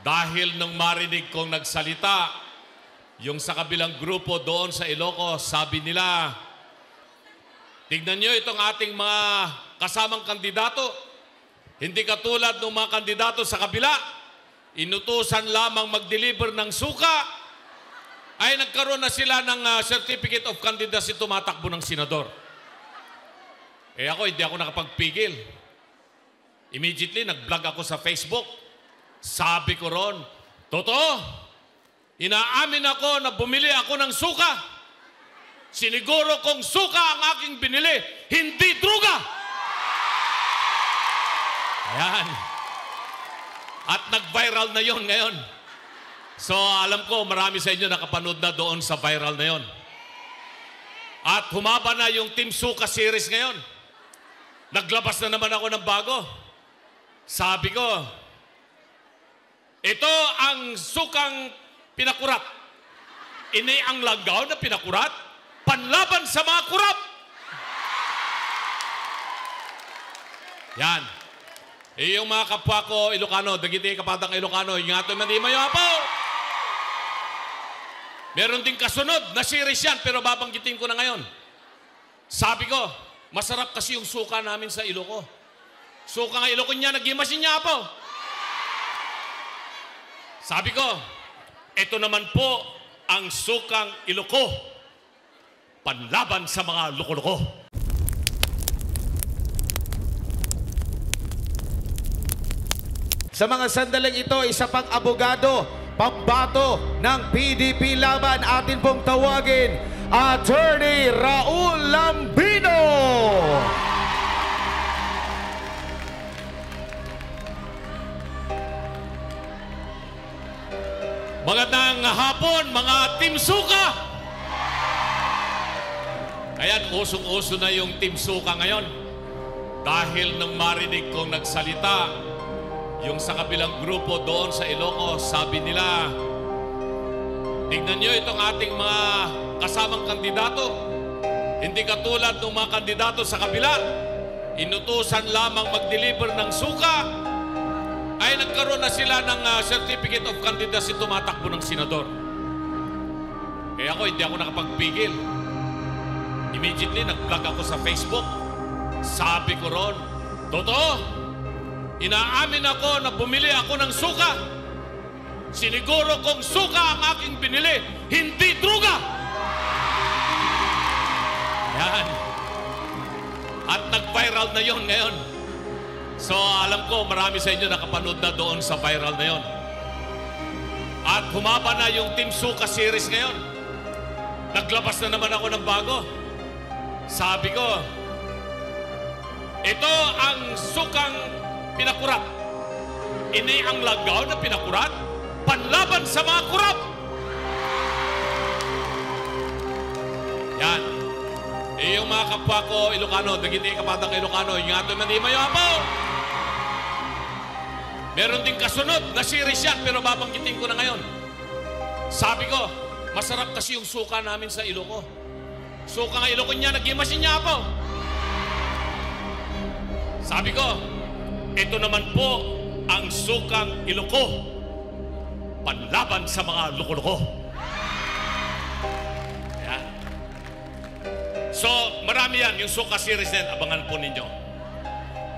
Dahil nung marinig kong nagsalita, yung sa kabilang grupo doon sa Ilocos, sabi nila, tignan nyo itong ating mga kasamang kandidato. Hindi katulad ng mga kandidato sa kabila, inutusan lamang mag-deliver ng suka, ay nagkaroon na sila ng certificate of candidacy, tumatakbo ng senador. Hindi ako nakapagpigil. Immediately, nag-vlog ako sa Facebook. Sabi ko ron, totoo, inaamin ako na bumili ako ng suka. Siniguro kong suka ang aking binili, hindi druga. Ayan. At nag-viral na yon ngayon. So alam ko marami sa inyo nakapanood na doon sa viral na yon. At humaba na yung Team Suka series ngayon. Naglabas na naman ako ng bago. Sabi ko, ito ang sukang pinakurat. Ini ang langgaw na pinakurat, panlaban sa mga kurap. Yan. Yung mga kapwa ko, Ilocano, dagiti kapadang Ilocano, yung ato manima yung apo. Meron din kasunod na series yan, pero babanggitin ko na ngayon. Sabi ko, masarap kasi yung suka namin sa Iloco. Suka nga Iloco niya, nag-imasin niya apo. Sabi ko, ito naman po ang sukang Iloco, panlaban sa mga loko-loko. Sa mga sandaling ito, isa pang abogado, pambato ng PDP laban, atin pong tawagin, Attorney Raul Lambino. Magandang hapon, mga Team Suka! Ayan, usong-uso na yung Team Suka ngayon. Dahil nung marinig kong nagsalita, yung sa kabilang grupo doon sa Ilocos, sabi nila, tignan nyo itong ating mga kasamang kandidato. Hindi katulad ng mga kandidato sa kabila, inutusan lamang mag-deliver ng suka, ay nagkaroon na sila ng certificate of candidacy, tumatakbo ng senador. Hindi ako nakapagpigil. Immediately, nag-vlog ako sa Facebook. Sabi ko ron, totoo, inaamin ako na bumili ako ng suka. Siniguro kong suka ang aking binili, hindi druga. Yan. At nag-viral na yon ngayon. So alam ko marami sa inyo nakapanood na doon sa viral na yon. At humaba na yung Team Suka series ngayon. Naglabas na naman ako ng bago. Sabi ko, ito ang sukang pinakurat. Ini ang langgaw na pinakurat, panlaban sa mga kurap. Yan. Yung mga kapwa ko, Ilocano, dagiti kapadang Ilocano, yung ato manima yung apo. Meron din kasunod na series yan, pero babanggitin ko na ngayon. Sabi ko, masarap kasi yung suka namin sa Iloco. Suka nga Iloco niya, nag-imasin niya apo. Sabi ko, ito naman po ang sukang Iloco, panlaban sa mga loko-loko. Ayan. So, marami yan. Yung suka series din, abangan po ninyo.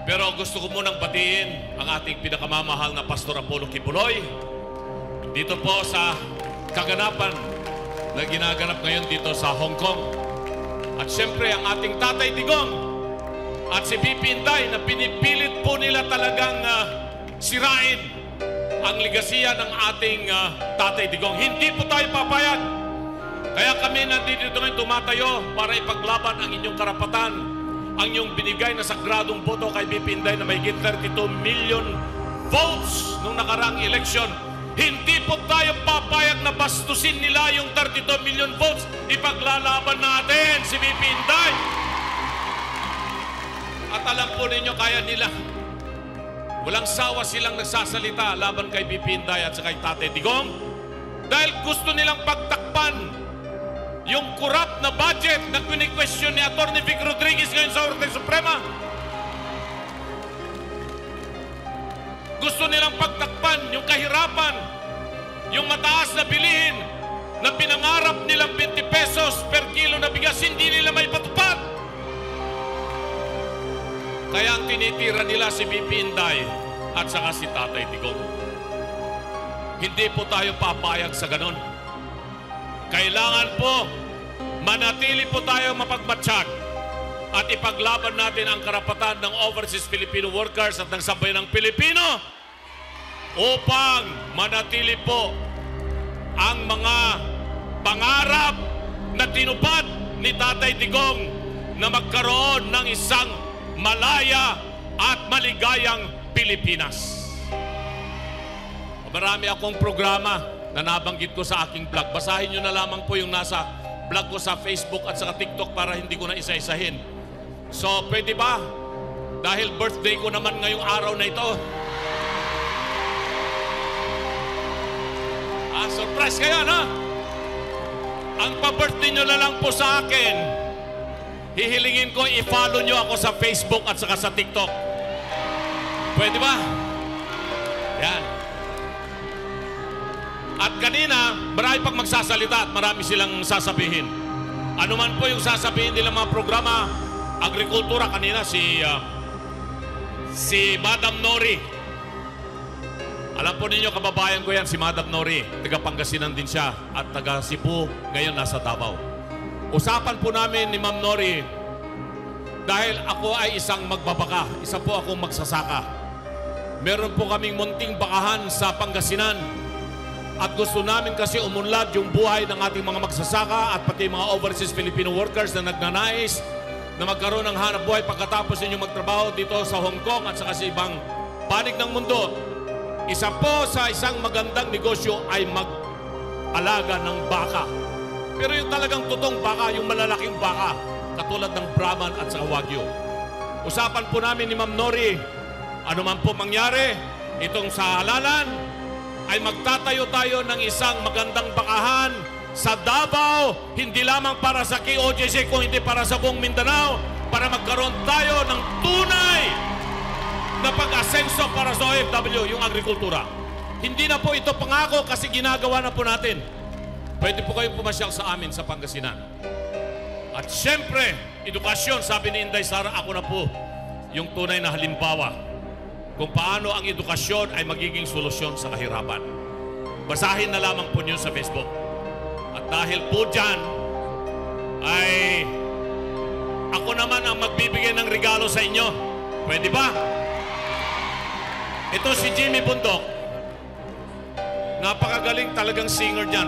Pero gusto ko munang batiin ang ating pinakamamahal na Pastor Apollo Kibuloy dito po sa kaganapan na ginaganap ngayon dito sa Hong Kong. At siyempre, ang ating Tatay Digong at si VP Inday na pinipilit po nila talagang sirain ang legasiya ng ating Tatay Digong. Hindi po tayo papayag. Kaya kami nandito ngayon tumatayo para ipaglaban ang inyong karapatan, ang inyong binigay na sagradong boto kay VP Inday na mahigit 32 million votes nung nakaraang eleksyon. Hindi po tayo papayag na bastusin nila yung 32 million votes. Ipaglalaban natin si VP Inday. At alam po ninyo, kaya nila. Walang sawa silang nagsasalita laban kay VP Inday at sa kay Tatay Digong dahil gusto nilang pagtakpan yung corrupt na budget na kwini-question ni Atty. Vic Rodriguez ngayon sa Korte Suprema. Gusto nilang pagtakpan yung kahirapan Yung mataas na bilihin na pinangarap nilang 20 pesos per kilo na bigas, hindi nila may patupad. Kaya ang tinitira nila si BP Inday at saka si Tatay Digong. Hindi po tayo papayag sa ganon. Kailangan po manatili po tayo mapagmatsyag at ipaglaban natin ang karapatan ng overseas Filipino workers at ng sambayan ng Pilipino upang manatili po ang mga pangarap na tinupad ni Tatay Digong na magkaroon ng isang malaya at maligayang Pilipinas. Marami akong programa na nabanggit ko sa aking vlog. Basahin nyo na lamang po yung nasa vlog ko sa Facebook at sa TikTok para hindi ko na isa-isahin. So, pwede ba? Dahil birthday ko naman ngayong araw na ito. Surprise kayo, no? Ang pa-birthday nyo na lang po sa akin, hihilingin ko i-follow nyo ako sa Facebook at saka sa TikTok. Pwede ba? Yan. At kanina, marami pang magsasalita at marami silang sasabihin. Ano man po yung sasabihin nilang mga programa, agrikultura, kanina si Madam Nori. Alam po ninyo, kababayan ko yan, si Madam Nori. Taga Pangasinan din siya at taga Cebu, ngayon nasa Davao. Usapan po namin ni Ma'am Nori, dahil ako ay isang magbabaka, isa po akong magsasaka. Meron po kaming munting bakahan sa Pangasinan. At gusto namin kasi umunlad yung buhay ng ating mga magsasaka at pati mga overseas Filipino workers na nagnanais na magkaroon ng hanap buhay pagkatapos ninyong magtrabaho dito sa Hong Kong at saka sa ibang panig ng mundo. Isa po sa isang magandang negosyo ay mag-alaga ng baka. Pero yung talagang totoong baka, yung malalaking baka, katulad ng Brahman at saka Wagyu. Usapan po namin ni Ma'am Nori, ano man po mangyari, itong sa halalan, ay magtatayo tayo ng isang magandang bakahan sa Davao, hindi lamang para sa KOJC, kung hindi para sa buong Mindanao, para magkaroon tayo ng tunay na pag-asenso para sa OFW, yung agrikultura. Hindi na po ito pangako kasi ginagawa na po natin. Pwede po kayong pumasyal sa amin sa Pangasinan. At syempre, edukasyon, sabi ni Inday Sara, ako na po yung tunay na halimbawa kung paano ang edukasyon ay magiging solusyon sa kahirapan. Basahin na lamang po niyo sa Facebook. At dahil po dyan, ay ako naman ang magbibigay ng regalo sa inyo. Pwede ba? Ito si Jimmy Bundok. Napakagaling talagang singer dyan.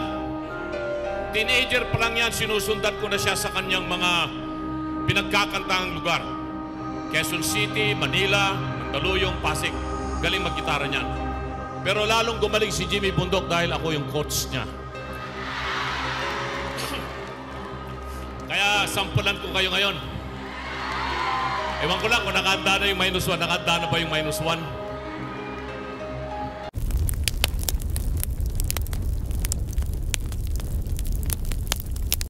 Teenager pa lang yan, sinusundan ko na siya sa kanyang mga pinagkakantang lugar. Quezon City, Manila, Mandaluyong, Pasig. Galing mag-gitara niyan. Pero lalong gumaling si Jimmy Bundok dahil ako yung coach niya. Kaya sampulan ko kayo ngayon. Ewan ko lang kung nakahanda na yung -1. Nakahanda na ba yung -1?